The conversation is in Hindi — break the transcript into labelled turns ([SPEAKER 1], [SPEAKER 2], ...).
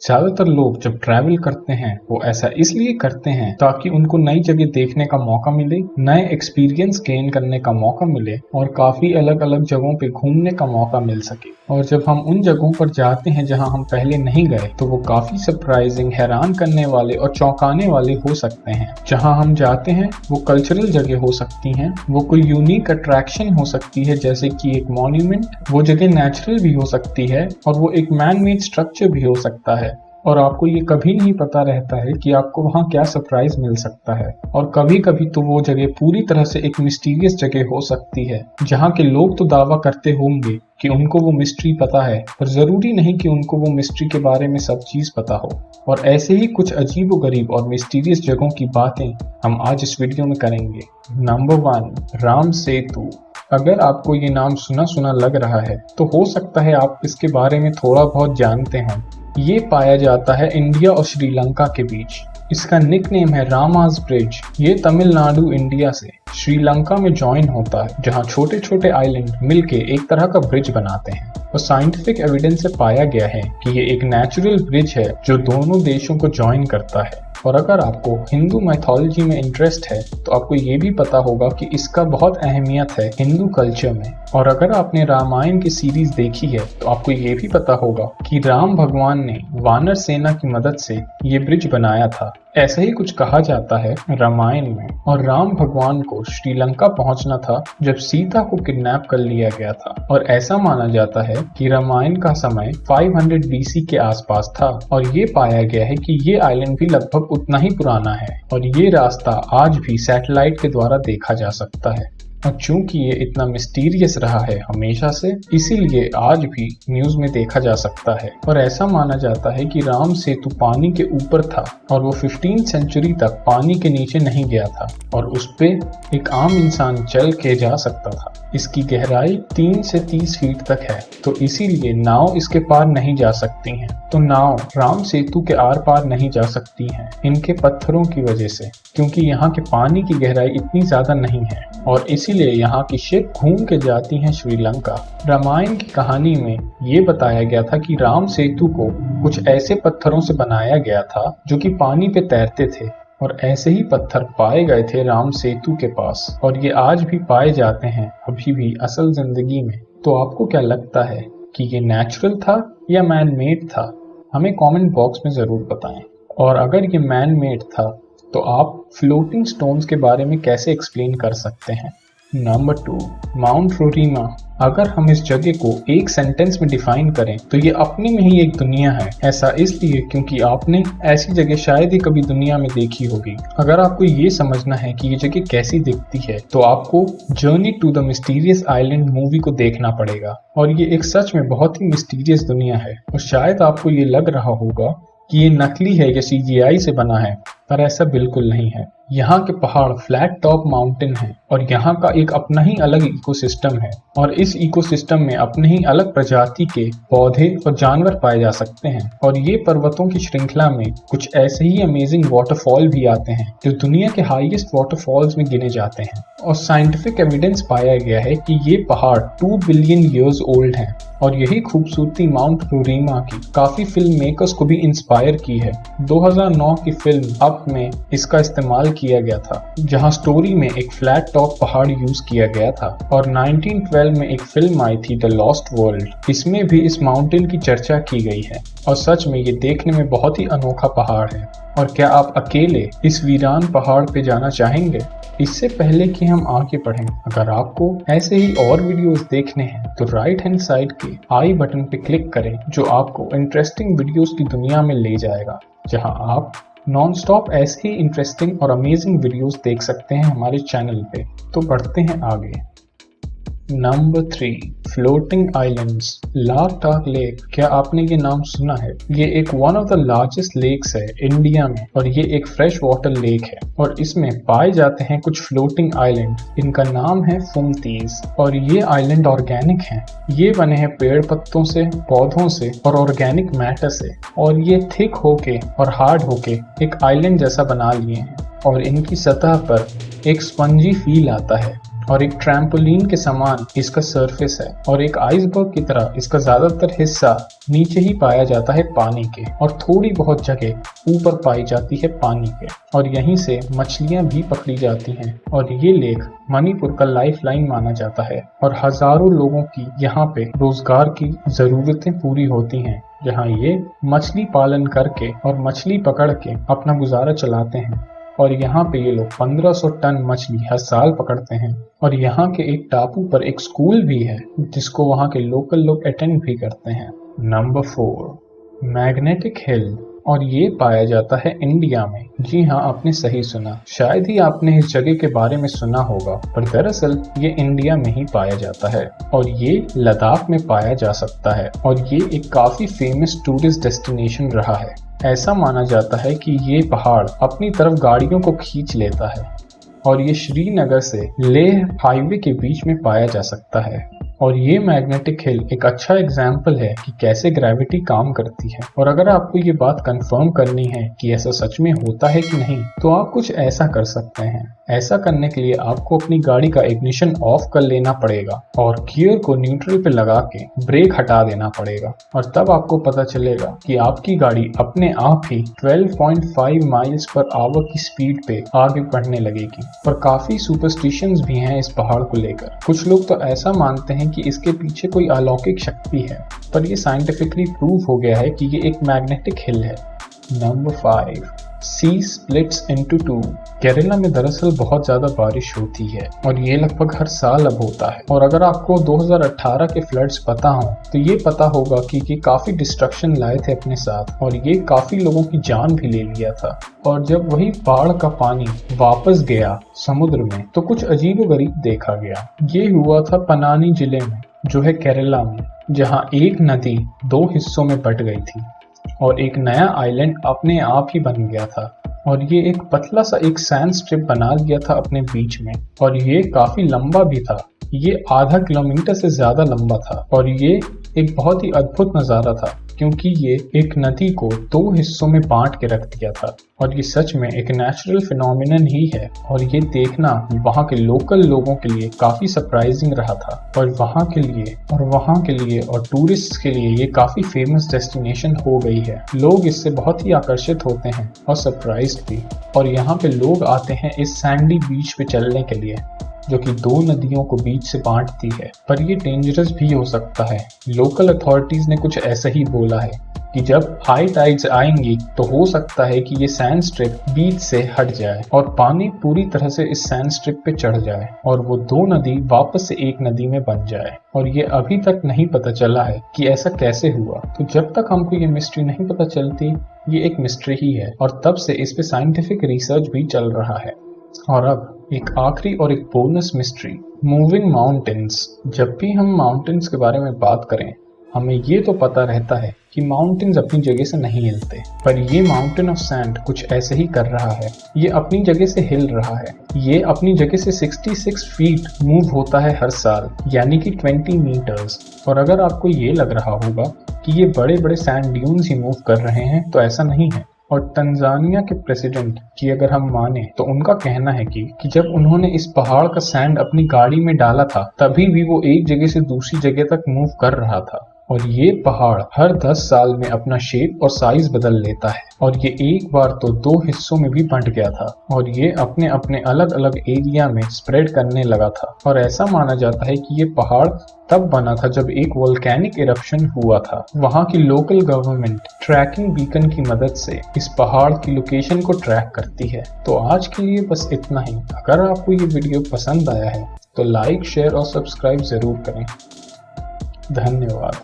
[SPEAKER 1] ज्यादातर लोग जब ट्रैवल करते हैं वो ऐसा इसलिए करते हैं ताकि उनको नई जगह देखने का मौका मिले, नए एक्सपीरियंस गेन करने का मौका मिले और काफी अलग अलग जगहों पे घूमने का मौका मिल सके। और जब हम उन जगहों पर जाते हैं जहां हम पहले नहीं गए तो वो काफी सरप्राइजिंग, हैरान करने वाले और चौंकाने वाले हो सकते हैं। जहां हम जाते हैं वो कल्चरल जगह हो सकती हैं, वो कोई यूनिक अट्रैक्शन हो सकती है जैसे कि एक मॉन्यूमेंट, वो जगह नेचुरल भी हो सकती है और वो एक मैन मेड स्ट्रक्चर भी हो सकता है। और आपको ये कभी नहीं पता रहता है कि आपको वहाँ क्या सरप्राइज मिल सकता है। और कभी कभी तो वो जगह पूरी तरह से एक मिस्टीरियस जगह हो सकती है जहाँ के लोग तो दावा करते होंगे कि उनको वो मिस्ट्री पता है, पर जरूरी नहीं कि उनको वो मिस्ट्री के बारे में सब चीज पता हो। और ऐसे ही कुछ अजीबोगरीब और मिस्टीरियस जगहों की बातें हम आज इस वीडियो में करेंगे। नंबर 1, राम सेतु। अगर आपको ये नाम सुना सुना लग रहा है तो हो सकता है आप इसके बारे में थोड़ा बहुत जानते हैं। ये पाया जाता है इंडिया और श्रीलंका के बीच। इसका निकनेम है रामाज ब्रिज। ये तमिलनाडु इंडिया से श्रीलंका में ज्वाइन होता है, जहाँ छोटे छोटे आइलैंड मिलके एक तरह का ब्रिज बनाते हैं। और साइंटिफिक एविडेंस से पाया गया है कि ये एक नेचुरल ब्रिज है जो दोनों देशों को ज्वाइन करता है। और अगर आपको हिंदू मैथोलॉजी में इंटरेस्ट है तो आपको ये भी पता होगा कि इसका बहुत अहमियत है हिंदू कल्चर में। और अगर आपने रामायण की सीरीज देखी है तो आपको ये भी पता होगा कि राम भगवान ने वानर सेना की मदद से ये ब्रिज बनाया था। ऐसा ही कुछ कहा जाता है रामायण में। और राम भगवान को श्रीलंका पहुंचना था जब सीता को किडनैप कर लिया गया था। और ऐसा माना जाता है कि रामायण का समय 500 BC के आसपास था। और ये पाया गया है कि ये आइलैंड भी लगभग उतना ही पुराना है और ये रास्ता आज भी सैटेलाइट के द्वारा देखा जा सकता है। और चूंकि ये इतना मिस्टीरियस रहा है हमेशा से, इसीलिए आज भी न्यूज में देखा जा सकता है। और ऐसा माना जाता है कि राम सेतु पानी के ऊपर था और वो 15वीं सेंचुरी तक पानी के नीचे नहीं गया था और उस पे एक आम इंसान चल के जा सकता था। इसकी गहराई 3 से 30 फीट तक है, तो इसीलिए नाव इसके पार नहीं जा सकती हैं। तो नाव राम सेतु के आर पार नहीं जा सकती हैं इनके पत्थरों की वजह से, क्योंकि यहाँ के पानी की गहराई इतनी ज्यादा नहीं है और इसीलिए यहाँ की शिप घूम के जाती हैं श्रीलंका। रामायण की कहानी में ये बताया गया था कि राम सेतु को कुछ ऐसे पत्थरों से बनाया गया था जो कि पानी पे तैरते थे और ऐसे ही पत्थर पाए गए थे राम सेतु के पास और ये आज भी पाए जाते हैं अभी भी असल जिंदगी में। तो आपको क्या लगता है कि ये नेचुरल था या मैन मेड था? हमें कमेंट बॉक्स में जरूर बताएं। और अगर ये मैन मेड था तो आप फ्लोटिंग स्टोन्स के बारे में कैसे एक्सप्लेन कर सकते हैं? Number 2, Mount Roraima. अगर हम इस जगह को एक सेंटेंस में डिफाइन करें तो ये अपने में ही एक दुनिया है। ऐसा इसलिए क्योंकि आपने ऐसी जगह शायद ही कभी दुनिया में देखी होगी। अगर आपको ये समझना है कि ये जगह कैसी दिखती है तो आपको journey to the mysterious island movie को देखना पड़ेगा। और ये एक सच में बहुत ही मिस्टीरियस दुनिया है। और शायद आपको ये लग रहा होगा कि ये नकली है या CGI से बना है, पर ऐसा बिल्कुल नहीं है। यहाँ के पहाड़ फ्लैट टॉप माउंटेन हैं और यहाँ का एक अपना ही अलग इकोसिस्टम है और इस इकोसिस्टम में अपने ही अलग प्रजाति के पौधे और जानवर पाए जा सकते हैं। और ये पर्वतों की श्रृंखला में कुछ ऐसे ही अमेजिंग वाटरफॉल भी आते हैं जो दुनिया के हाईएस्ट वाटरफॉल्स में गिने जाते हैं। और साइंटिफिक एविडेंस पाया गया है कि ये पहाड़ 2 बिलियन ईयर्स ओल्ड हैं। और यही खूबसूरती माउंट रोरीमा की काफी फिल्म मेकर्स को भी इंस्पायर की है। 2009 की फिल्म अप में इसका इस्तेमाल किया गया था, जहां स्टोरी में एक फ्लैट टॉप पहाड़ यूज किया गया था। और 1912 में एक फिल्म आई थी द लॉस्ट वर्ल्ड, इसमें भी इस माउंटेन की चर्चा की गई है। और सच में ये देखने में बहुत ही अनोखा पहाड़ है। और क्या आप अकेले इस वीरान पहाड़ पे जाना चाहेंगे? इससे पहले कि हम आगे बढ़ें, अगर आपको ऐसे ही और वीडियोस देखने हैं तो राइट हैंड साइड के आई बटन पे क्लिक करें, जो आपको इंटरेस्टिंग वीडियोस की दुनिया में ले जाएगा, जहां आप नॉन स्टॉप ऐसे ही इंटरेस्टिंग और अमेजिंग वीडियोस देख सकते हैं हमारे चैनल पे। तो बढ़ते हैं आगे। Number 3, floating islands. Loktak lake. क्या आपने ये नाम सुना है? ये एक one of the largest lakes है इंडिया में और ये एक फ्रेश वाटर लेक है और इसमें पाए जाते हैं कुछ फ्लोटिंग आइलैंड। इनका नाम है फुमतीज और ये आइलैंड ऑर्गेनिक हैं। ये बने हैं पेड़ पत्तों से, पौधों से और ऑर्गेनिक मैटर से। और ये थिक होके और हार्ड होके एक आइलैंड जैसा बना लिए हैं और इनकी सतह पर एक स्पंजी फील आता है। और एक ट्रैम्पोलिन के समान इसका सरफेस है और एक आइसबर्ग की तरह इसका ज्यादातर हिस्सा नीचे ही पाया जाता है पानी के और थोड़ी बहुत जगह ऊपर पाई जाती है पानी के और यहीं से मछलियां भी पकड़ी जाती हैं और ये लेक मणिपुर का लाइफलाइन माना जाता है और हजारों लोगों की यहाँ पे रोजगार की जरूरतें पूरी होती हैं, जहाँ ये मछली पालन करके और मछली पकड़ के अपना गुजारा चलाते हैं। और यहाँ पे ये लोग 1500 टन मछली हर साल पकड़ते हैं और यहाँ के एक टापू पर एक स्कूल भी है जिसको वहाँ के लोकल लोग अटेंड भी करते हैं। नंबर 4, मैग्नेटिक हिल, और ये पाया जाता है इंडिया में। जी हाँ, आपने सही सुना। शायद ही आपने इस जगह के बारे में सुना होगा, पर दरअसल ये इंडिया में ही पाया जाता है और ये लद्दाख में पाया जा सकता है और ये एक काफी फेमस टूरिस्ट डेस्टिनेशन रहा है। ऐसा माना जाता है कि ये पहाड़ अपनी तरफ गाड़ियों को खींच लेता है और ये श्रीनगर से लेह हाईवे के बीच में पाया जा सकता है। और ये मैग्नेटिक हिल एक अच्छा एग्जाम्पल है कि कैसे ग्रेविटी काम करती है। और अगर आपको ये बात कंफर्म करनी है कि ऐसा सच में होता है कि नहीं, तो आप कुछ ऐसा कर सकते हैं। ऐसा करने के लिए आपको अपनी गाड़ी का इग्निशन ऑफ कर लेना पड़ेगा और गियर को न्यूट्रल पे लगा के ब्रेक हटा देना पड़ेगा और तब आपको पता चलेगा कि आपकी गाड़ी अपने आप ही 12.5 माइल्स पर आवर की स्पीड पे आगे बढ़ने लगेगी। पर काफी सुपरस्टिशंस भी हैं इस पहाड़ को लेकर। कुछ लोग तो ऐसा मानते हैं कि इसके पीछे कोई अलौकिक शक्ति है, पर ये साइंटिफिकली प्रूव हो गया है कि ये एक मैग्नेटिक हिल है। नंबर 5, सी स्प्लिट्स इनटू 2। केरला में दरअसल बहुत ज्यादा बारिश होती है और ये लगभग हर साल अब होता है। और अगर आपको 2018 के फ्लड्स पता हो तो ये पता होगा कि ये काफी डिस्ट्रक्शन लाए थे अपने साथ और ये काफी लोगों की जान भी ले लिया था। और जब वही बाढ़ का पानी वापस गया समुद्र में तो कुछ अजीबोगरीब देखा गया। ये हुआ था पनानी जिले में, जो है केरला में, जहाँ एक नदी 2 हिस्सों में बट गई थी और एक नया आइलैंड अपने आप ही बन गया था। और ये एक पतला सा एक सैंड स्ट्रिप बना लिया था अपने बीच में और ये काफी लंबा भी था। ये आधा किलोमीटर से ज्यादा लंबा था और ये एक बहुत ही अद्भुत नजारा था क्योंकि ये एक नदी को 2 हिस्सों में बांट के रख दिया था। और ये सच में एक नेचुरल फिनोमिनन ही है और ये देखना वहाँ के लोकल लोगों के लिए काफी सरप्राइजिंग रहा था और वहाँ के लिए और टूरिस्ट्स के लिए ये काफी फेमस डेस्टिनेशन हो गई है। लोग इससे बहुत ही आकर्षित होते हैं और सरप्राइज्ड भी। और यहाँ पे लोग आते हैं इस सैंडी बीच पे चलने के लिए जो कि 2 नदियों को बीच से बांटती है, पर ये डेंजरस भी हो सकता है। लोकल अथॉरिटीज ने कुछ ऐसा ही बोला है कि जब हाई टाइड्स आएंगी तो हो सकता है कि ये सैंड स्ट्रिप बीच से हट जाए और पानी पूरी तरह से इस सैंड स्ट्रिप पे चढ़ जाए और वो 2 नदी वापस से एक नदी में बन जाए। और ये अभी तक नहीं पता चला है कि ऐसा कैसे हुआ। तो जब तक हमको ये मिस्ट्री नहीं पता चलती, ये एक मिस्ट्री ही है और तब से इस पे साइंटिफिक रिसर्च भी चल रहा है। और अब एक आखिरी और एक बोनस मिस्ट्री, मूविंग माउंटेन्स। जब भी हम माउंटेन्स के बारे में बात करें, हमें ये तो पता रहता है कि माउंटेन्स अपनी जगह से नहीं हिलते, पर ये माउंटेन ऑफ सैंड कुछ ऐसे ही कर रहा है। ये अपनी जगह से हिल रहा है। ये अपनी जगह से 66 फीट मूव होता है हर साल, यानी कि 20 मीटर्स। और अगर आपको ये लग रहा होगा कि ये बड़े बड़े सैंड ड्यून्स ही मूव कर रहे हैं, तो ऐसा नहीं है। और तंजानिया के प्रेसिडेंट की अगर हम माने तो उनका कहना है कि जब उन्होंने इस पहाड़ का सैंड अपनी गाड़ी में डाला था तभी भी वो एक जगह से दूसरी जगह तक मूव कर रहा था। और ये पहाड़ हर 10 साल में अपना शेप और साइज बदल लेता है और ये एक बार तो 2 हिस्सों में भी बंट गया था और ये अपने अपने अलग अलग एरिया में स्प्रेड करने लगा था। और ऐसा माना जाता है कि ये पहाड़ तब बना था जब एक वोल्केनिक इरप्शन हुआ था। वहाँ की लोकल गवर्नमेंट ट्रैकिंग बीकन की मदद से इस पहाड़ की लोकेशन को ट्रैक करती है। तो आज के लिए बस इतना ही। अगर आपको ये वीडियो पसंद आया है तो लाइक, शेयर और सब्सक्राइब जरूर करें। धन्यवाद।